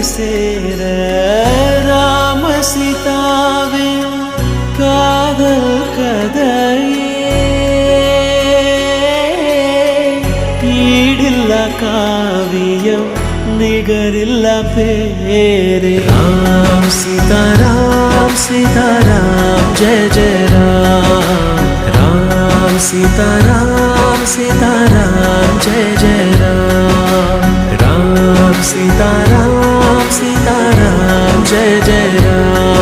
சேர ராம சீதாவின் காதல் கதையே ஈடில்லா காவியம் நிகரில்லா பேரே ராம் சீதாராம் சீதாராம் ஜெய ஜெய ராம் ராம் சீதாராம் சீதாராம் ஜெய ஜெய ராம் राम सीताराम सीताराम जय जय राम।